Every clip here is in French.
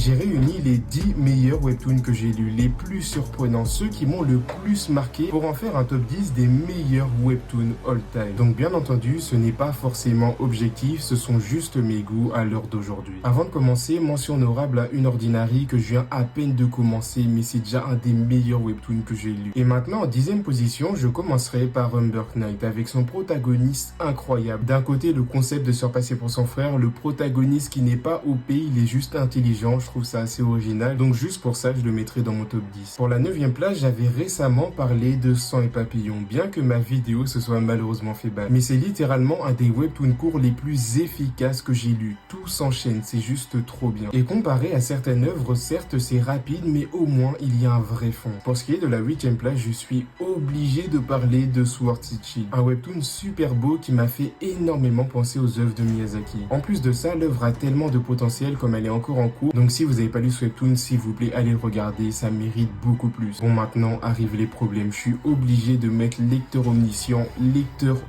j'ai réuni les 10 meilleurs webtoons que j'ai lus, les plus surprenants, ceux qui m'ont le plus marqué pour en faire un top 10 des meilleurs webtoons all time. Donc bien entendu, ce n'est pas forcément objectif, ce sont juste mes goûts à l'heure d'aujourd'hui. Avant de commencer, mention honorable à Une Ordinary que je viens à peine de commencer, mais c'est déjà un des meilleurs webtoons que j'ai lu. Et maintenant, en 10e position, je commencerai par Humber Knight avec son protagoniste incroyable. D'un côté, le concept de surpasser pour son frère, le protagoniste qui n'est pas OP, il est juste intelligent, je trouve ça assez original, donc juste pour ça, je le mettrai dans mon top 10. Pour la 9e place, j'avais récemment parlé de Sang et Papillons, bien que ma vidéo se soit malheureusement fait ban. Mais c'est littéralement un des webtoons courts les plus efficaces que j'ai lu. Tout s'enchaîne, c'est juste trop bien. Et comparé à certaines œuvres, certes c'est rapide, mais au moins il y a un vrai fond. Pour ce qui est de la 8e place, je suis obligé de parler de Sword Shield, un webtoon super beau qui m'a fait énormément penser aux œuvres de Miyazaki. En plus de ça, l'œuvre a tellement de potentiel comme elle est encore en cours, donc si vous n'avez pas lu ce webtoon, s'il vous plaît, allez le regarder, ça mérite beaucoup plus. Bon, maintenant arrivent les problèmes, je suis obligé de mettre lecteur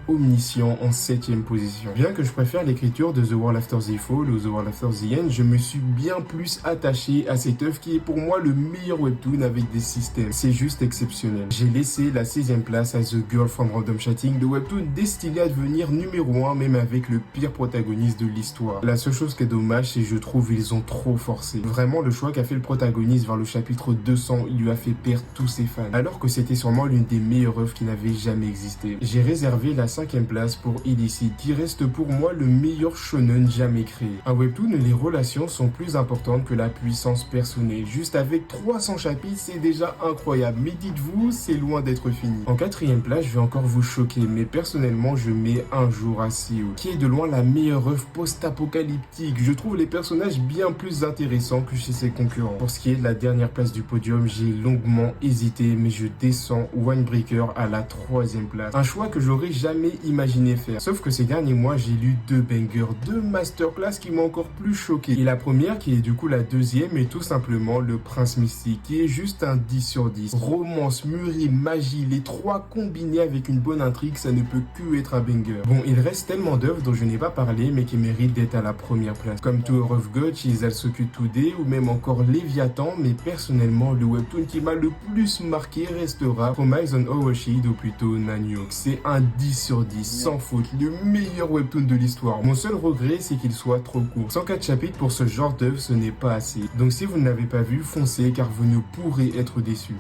omniscient en 7e position. Bien que je préfère l'écriture de The World After the Fall ou The World After the End, je me suis bien plus attaché à cette œuvre qui est pour moi le meilleur webtoon avec des systèmes. C'est juste exceptionnel. J'ai laissé la 6e place à The Girl from Random Chatting, le webtoon destiné à devenir numéro 1 même avec le pire protagoniste de l'histoire. La seule chose qui est dommage, c'est que je trouve ils ont trop forcé. Vraiment, le choix qu'a fait le protagoniste vers le chapitre 200, il lui a fait perdre tous ses fans. Alors que c'était sûrement l'une des meilleures œuvres qui n'avait jamais existé. J'ai réservé la 5e place pour Illicit, qui reste pour moi le meilleur shonen jamais créé. Un webtoon où les relations sont plus importantes que la puissance personnelle. Juste avec 300 chapitres, c'est déjà incroyable. Mais dites-vous, c'est loin d'être fini. En 4e place, je vais encore vous choquer, mais personnellement, je mets Un jour à Seoul, qui est de loin la meilleure œuvre post-apocalyptique. Je trouve les personnages bien plus intéressants que chez ses concurrents. Pour ce qui est de la dernière place du podium, j'ai longuement hésité, mais je descends Winebreaker à la 3e place. Un choix que j'aurais jamais imaginé faire. Sauf que ces derniers mois, j'ai lu 2 bangers, 2 masterclass qui m'ont encore plus choqué. Et la première, qui est du coup la 2e, est tout simplement Le Prince Mystique, qui est juste un 10 sur 10. Romance, mûrie, magie, les 3 combinés avec une bonne intrigue, ça ne peut que être un banger. Bon, il reste tellement d'œuvres dont je n'ai pas parlé, mais qui méritent d'être à la première place. Comme Tower of God, She's Also Cute Today, ou même encore Léviathan, mais personnellement, le webtoon qui m'a le plus marqué restera Promise on Overshield, ou plutôt Nanyok. C'est un 10 sur 10, sans faute, le meilleur webtoon de l'histoire. Mon seul regret, c'est qu'il soit trop court. 104 chapitres pour ce genre d'œuvre, ce n'est pas assez. Donc si vous ne l'avez pas vu, foncez, car vous ne pourrez être déçus.